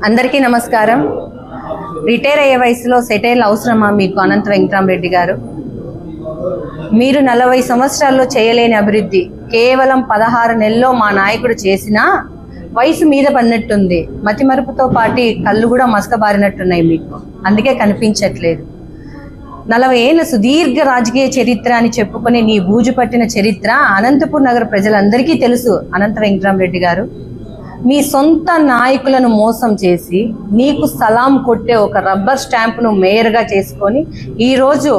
అందరికీ నమస్కారం. రిటైర్ అయ్యే వయసులో సెటైల్ అవసరమా మీకు? అనంత వెంకటరామరెడ్డి గారు, మీరు 40 సంవత్సరాల్లో చేయలేని అభివృద్ధి కేవలం 16 నెలల్లో మా నాయకుడు చేసినా వయసు మీద పడినట్టుంది. మతిమరుపుతో పాటు కళ్ళు కూడా మసకబారినట్టున్నాయి మీకు, అందుకే కనిపించట్లేదు. 40 ఏళ్ళ సుదీర్ఘ రాజకీయ చరిత్ర అని చెప్పుకుని నీ బూజు పట్టిన చరిత్ర అనంతపూర్ నగర ప్రజలందరికీ తెలుసు. అనంత వెంకటరామరెడ్డి గారు, మీ సొంత నాయకులను మోసం చేసి నీకు సలాం కొట్టే ఒక రబ్బర్ స్టాంపును మేయర్గా చేసుకొని ఈరోజు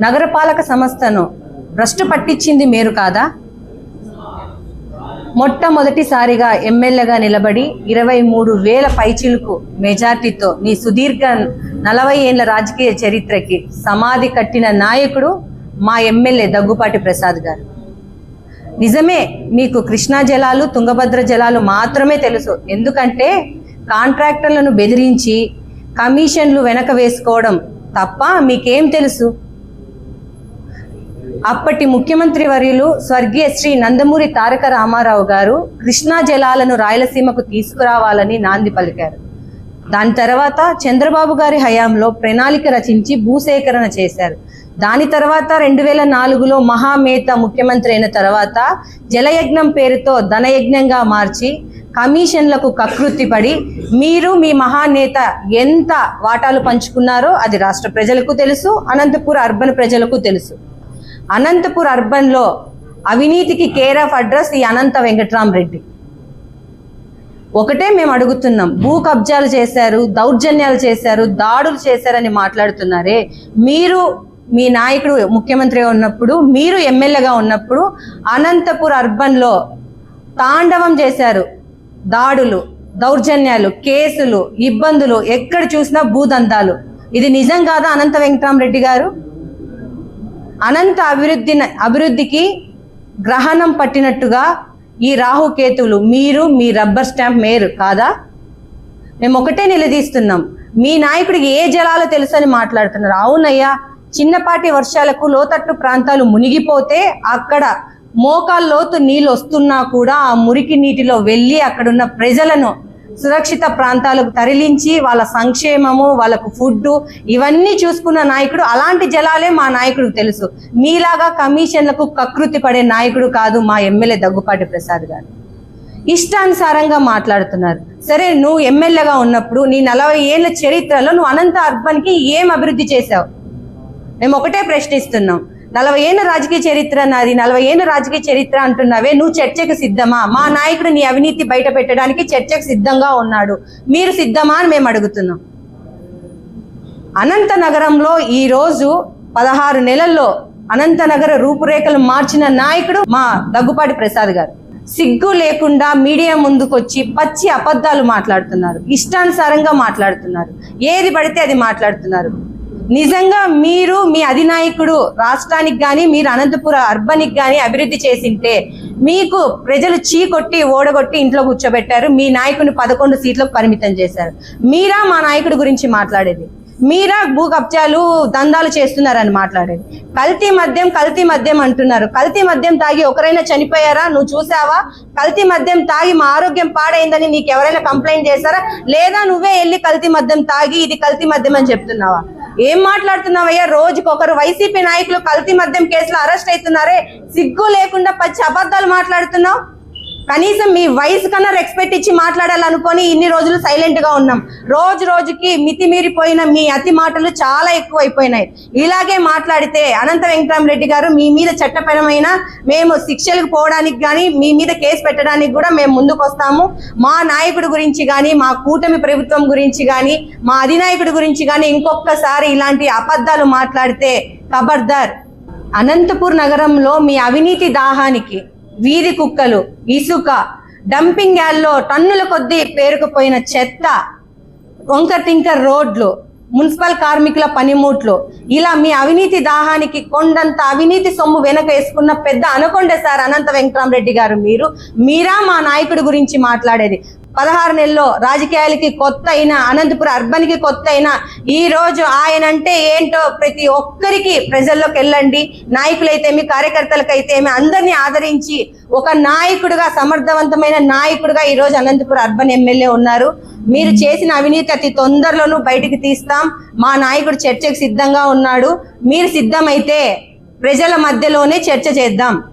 నగరపాలక సంస్థను భ్రష్టు పట్టించింది మీరు కాదా? మొట్టమొదటిసారిగా ఎమ్మెల్యేగా నిలబడి 23,000 పైచిలుకు మెజార్టీతో నీ సుదీర్ఘ 40 ఏళ్ల రాజకీయ చరిత్రకి సమాధి కట్టిన నాయకుడు మా ఎమ్మెల్యే దగ్గుపాటి ప్రసాద్ గారు. నిజమే, మీకు కృష్ణా జలాలు, తుంగభద్ర జలాలు మాత్రమే తెలుసు. ఎందుకంటే కాంట్రాక్టర్లను బెదిరించి కమిషన్లు వెనక వేసుకోవడం తప్ప మీకేం తెలుసు? అప్పటి ముఖ్యమంత్రి వర్యులు స్వర్గీయ శ్రీ నందమూరి తారక రామారావు గారు కృష్ణా జలాలను రాయలసీమకు తీసుకురావాలని నాంది పలికారు. దాని తర్వాత చంద్రబాబు గారి హయాంలో ప్రణాళిక రచించి భూసేకరణ చేశారు. దాని తర్వాత 2004లో మహామేత ముఖ్యమంత్రి అయిన తర్వాత జలయజ్ఞం పేరుతో ధనయజ్ఞంగా మార్చి కమిషన్లకు కకృతిపడి మీరు మీ మహానేత ఎంత వాటాలు పంచుకున్నారో అది రాష్ట్ర ప్రజలకు తెలుసు, అనంతపూర్ అర్బన్ ప్రజలకు తెలుసు. అనంతపూర్ అర్బన్లో అవినీతికి కేర్ ఆఫ్ అడ్రస్ ఈ అనంత వెంకటరామరెడ్డి. ఒకటే మేము అడుగుతున్నాం, భూ కబ్జాలు చేశారు, దౌర్జన్యాలు చేశారు, దాడులు చేశారని మాట్లాడుతున్నారే. మీరు మీ నాయకుడు ముఖ్యమంత్రిగా ఉన్నప్పుడు, మీరు ఎమ్మెల్యేగా ఉన్నప్పుడు అనంతపూర్ అర్బన్లో తాండవం చేశారు. దాడులు, దౌర్జన్యాలు, కేసులు, ఇబ్బందులు, ఎక్కడ చూసినా భూదందాలు. ఇది నిజం కాదా అనంత వెంకటరామరెడ్డి గారు? అనంత అభివృద్ధికి గ్రహణం పట్టినట్టుగా ఈ రాహుకేతువులు మీరు మీ రబ్బర్ స్టాంప్ మేయర్ కాదా? మేము ఒకటే నిలదీస్తున్నాం, మీ నాయకుడికి ఏ జలాలు తెలుసని మాట్లాడుతున్నారు. అవునయ్యా, చిన్నపాటి వర్షాలకు లోతట్టు ప్రాంతాలు మునిగిపోతే అక్కడ మోకాలు లోతు నీళ్ళు వస్తున్నా కూడా ఆ మురికి నీటిలో వెళ్ళి అక్కడున్న ప్రజలను సురక్షిత ప్రాంతాలకు తరలించి వాళ్ళ సంక్షేమము, వాళ్ళకు ఫుడ్ ఇవన్నీ చూసుకున్న నాయకుడు. అలాంటి జలాలే మా నాయకుడికి తెలుసు. మీలాగా కమిషన్లకు కకృతి పడే నాయకుడు కాదు మా ఎమ్మెల్యే దగ్గుపాటి ప్రసాద్ గారు. ఇష్టానుసారంగా మాట్లాడుతున్నారు. సరే, నువ్వు ఎమ్మెల్యేగా ఉన్నప్పుడు నీ 40 ఏళ్ల చరిత్రలో నువ్వు అనంత అర్బన్కి ఏం అభివృద్ధి చేశావు? మేము ఒకటే ప్రశ్నిస్తున్నాం. 40 ఏళ్ళ రాజకీయ చరిత్ర నాది, 40 ఏళ్ళ రాజకీయ చరిత్ర అంటున్నావే, నువ్వు చర్చకు సిద్ధమా? మా నాయకుడు నీ అవినీతి బయట పెట్టడానికి చర్చకు సిద్ధంగా ఉన్నాడు, మీరు సిద్ధమా అని మేము అడుగుతున్నాం. అనంత నగరంలో ఈరోజు 16 నెలల్లో అనంత నగర రూపురేఖలు మార్చిన నాయకుడు మా దగ్గుపాటి ప్రసాద్ గారు. సిగ్గు లేకుండా మీడియా ముందుకొచ్చి పచ్చి అబద్ధాలు మాట్లాడుతున్నారు, ఇష్టానుసారంగా మాట్లాడుతున్నారు, ఏది పడితే అది మాట్లాడుతున్నారు. నిజంగా మీరు మీ అధినాయకుడు రాష్ట్రానికి కానీ మీరు అనంతపురం అర్బన్కి కానీ అభివృద్ధి చేసింటే మీకు ప్రజలు చీకొట్టి ఓడగొట్టి ఇంట్లో కూర్చోబెట్టారు. మీ నాయకుడిని 11 సీట్లకు పరిమితం చేశారు. మీరా మా నాయకుడి గురించి మాట్లాడేది? మీరా భూ కబ్జాలు దందాలు చేస్తున్నారని మాట్లాడేది? కల్తీ మద్యం అంటున్నారు. కల్తీ మద్యం తాగి ఒకరైనా చనిపోయారా? నువ్వు చూసావా? కల్తీ మద్యం తాగి మా ఆరోగ్యం పాడైందని నీకు ఎవరైనా కంప్లైంట్ చేశారా? లేదా నువ్వే వెళ్ళి కల్తీ మద్యం తాగి ఇది కల్తీ మద్యం అని చెప్తున్నావా? ఏం మాట్లాడుతున్నావయ్యా? రోజుకొకరు వైసీపీ నాయకులు కల్తీ మద్యం కేసులో అరెస్ట్ అవుతున్నారే, సిగ్గు లేకుండా పచ్చి అబద్ధాలు మాట్లాడుతున్నావు. కనీసం మీ వయసు కన్నా రెస్పెక్ట్ ఇచ్చి మాట్లాడాలనుకొని ఇన్ని రోజులు సైలెంట్ గా ఉన్నాం. రోజుకి మితిమీరిపోయిన మీ అతి మాటలు చాలా ఎక్కువ అయిపోయినాయి. ఇలాగే మాట్లాడితే అనంత వెంకటరామరెడ్డి గారు మీ మీద చట్టపరమైన మేము శిక్షలకు పోవడానికి కానీ మీ మీద కేసు పెట్టడానికి కూడా మేము ముందుకు వస్తాము. మా నాయకుడి గురించి కానీ, మా కూటమి ప్రభుత్వం గురించి కానీ, మా అధినాయకుడి గురించి కానీ ఇంకొకసారి ఇలాంటి అబద్ధాలు మాట్లాడితే ఖబర్దార్. అనంతపూర్ నగరంలో మీ అవినీతి దాహానికి వీధి కుక్కలు, ఇసుక, డంపింగ్ యార్డ్లో టన్నుల కొద్దీ పేరుకుపోయిన చెత్త, వంకర్ టింకర్ రోడ్లు, మున్సిపల్ కార్మికుల పనిముట్లు, ఇలా మీ అవినీతి దాహానికి కొండంత అవినీతి సొమ్ము వెనక వేసుకున్న పెద్ద అనకొండ సార్ అనంత వెంకటరామరెడ్డి గారు. మీరా మా నాయకుడి గురించి మాట్లాడేది? 16 నెలల్లో రాజకీయాలకి కొత్త అయినా, అనంతపురం అర్బన్కి కొత్త అయినా, ఈ రోజు ఆయన అంటే ఏంటో ప్రతి ఒక్కరికి ప్రజల్లోకి వెళ్ళండి, నాయకులైతేమి కార్యకర్తలకైతేమి అందరినీ ఆదరించి ఒక నాయకుడిగా, సమర్థవంతమైన నాయకుడిగా ఈ రోజు అనంతపురం అర్బన్ ఎమ్మెల్యే ఉన్నారు. మీరు చేసిన అవినీతి అతి తొందరలోనూ బయటికి తీస్తాం. మా నాయకుడు చర్చకు సిద్ధంగా ఉన్నాడు. మీరు సిద్ధమైతే ప్రజల మధ్యలోనే చర్చ చేద్దాం.